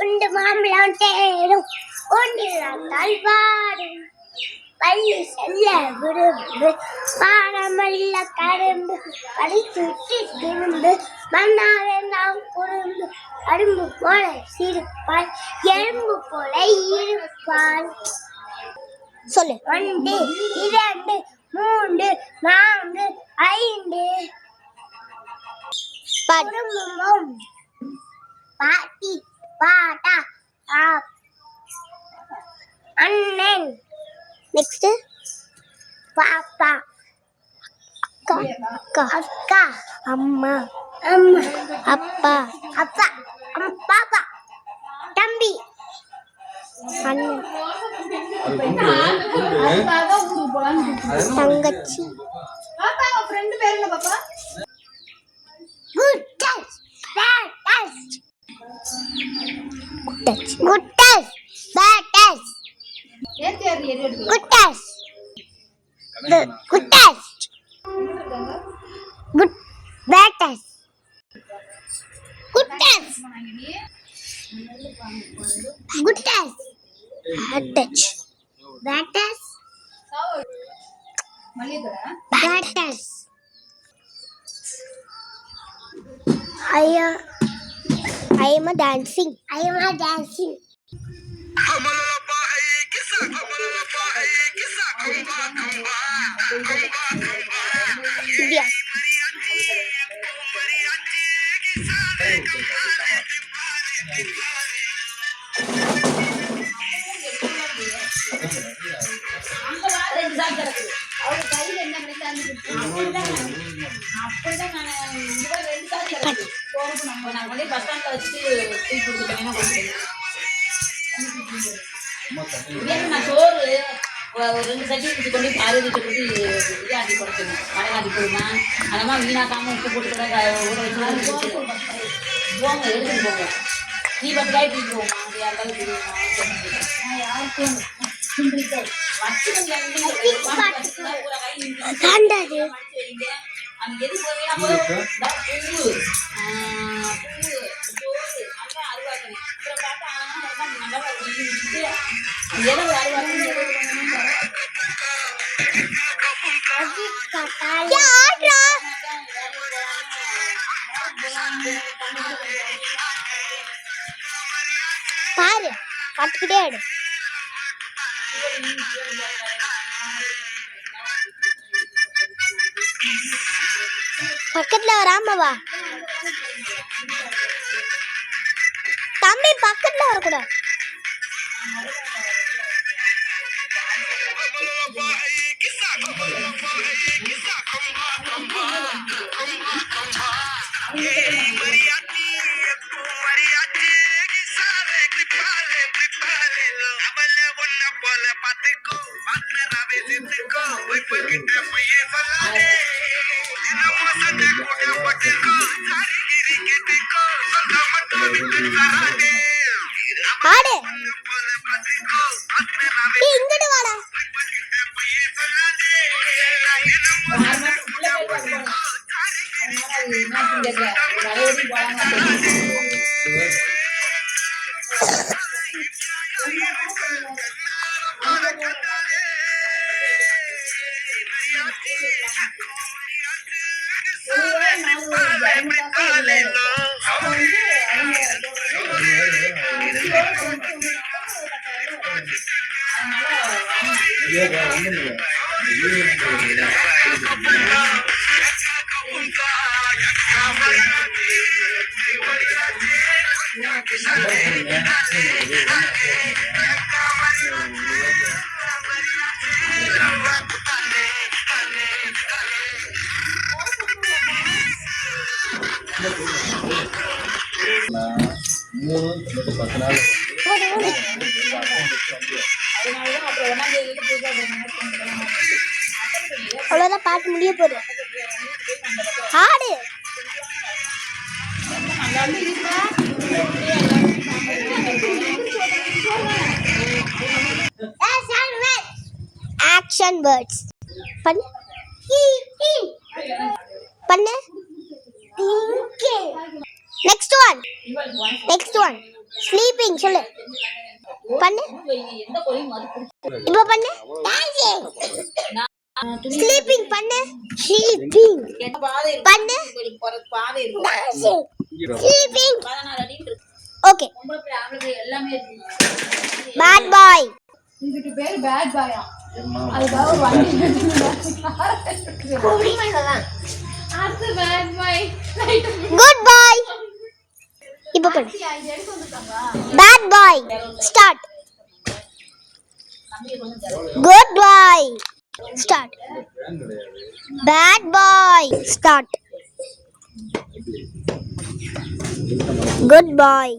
உண்டு மாம்பழம் தேடும் ஒன்றில் பாடும் பள்ளி செல்ல விரும்பு பாடமல்ல கரும்பு படி சுற்றி திரும்பு மண்ணாக நாம் குறும்பு அரும்பு போல சிரிப்பாள் எறும்பு போல இருப்பாள். சொல்லு. 1 2 3 4 5 குறும்பும் பாட்டி பாட்டா அண்ணன். நெக்ஸ்ட் பாப்பா அக்கா அக்கா அக்கா அம்மா அம்மா அப்பா அப்பா பாப்பா தம்பி அண்ணன் தங்கச்சி. Good touch bad touch good touch bad touch good test good test good bad test good test good test bad touch bad test bad test I am a dancing Yes. ஒரு 2 சட்டி வச்சு கொண்டு பார்வதிட்டு போட்டு ஆட்டி கொடுக்கணும். மழையாட்டி போடுமா அதெல்லாம் வீணாக்காமல் உப்பு போட்டு கூட ஊற வச்சு போங்க எடுத்துட்டு போங்க. நீ 10 காய் தூக்கி போமா அது யாருக்காவது தெரியுமா யாருக்கும் அது எது போவீங்கன்னா பூ அதெல்லாம் அருவாக்கணும். அப்புறம் பார்த்தா நல்லா பாரு பார்த்துக்கிட்டே ஆடு. பக்கத்துல வராமவா தம்பி, பக்கத்துல வரக்கூடாது. ஆடு இங்கிட்டு வாடா. அவ்வளோதான், பாட்டு முடிய போகுது. ஆடு ஆக்ஷன் வேர்ட்ஸ் பண்ணு பண்ணு. நெக்ஸ்ட் ஒன் ஸ்லீப்பிங் சொல்லு. பண்ணு. எந்த கோழியும் அது பிடிக்கும். இப்போ பண்ணு. ஸ்லீப்பிங் பண்ணு. ஸ்லீப்பிங் என்ன பாதை இருக்கு? பண்ணு. போறதுக்கு பாதை இருக்கு. ஸ்லீப்பிங் 14 அடி இருக்கு. ஓகே. பொம்பளை பிள்ளை ஆம்பளை பிள்ளை எல்லாமே இருக்கு. Bad boy. இதுக்கு பேர் பேட் பாயா? அதுக்காக வண்டி அடுத்து பேட் பாய். Good boy. இப்போ பண்ணு. Bad boy start. Good boy start. Bad boy start. Good பாய்.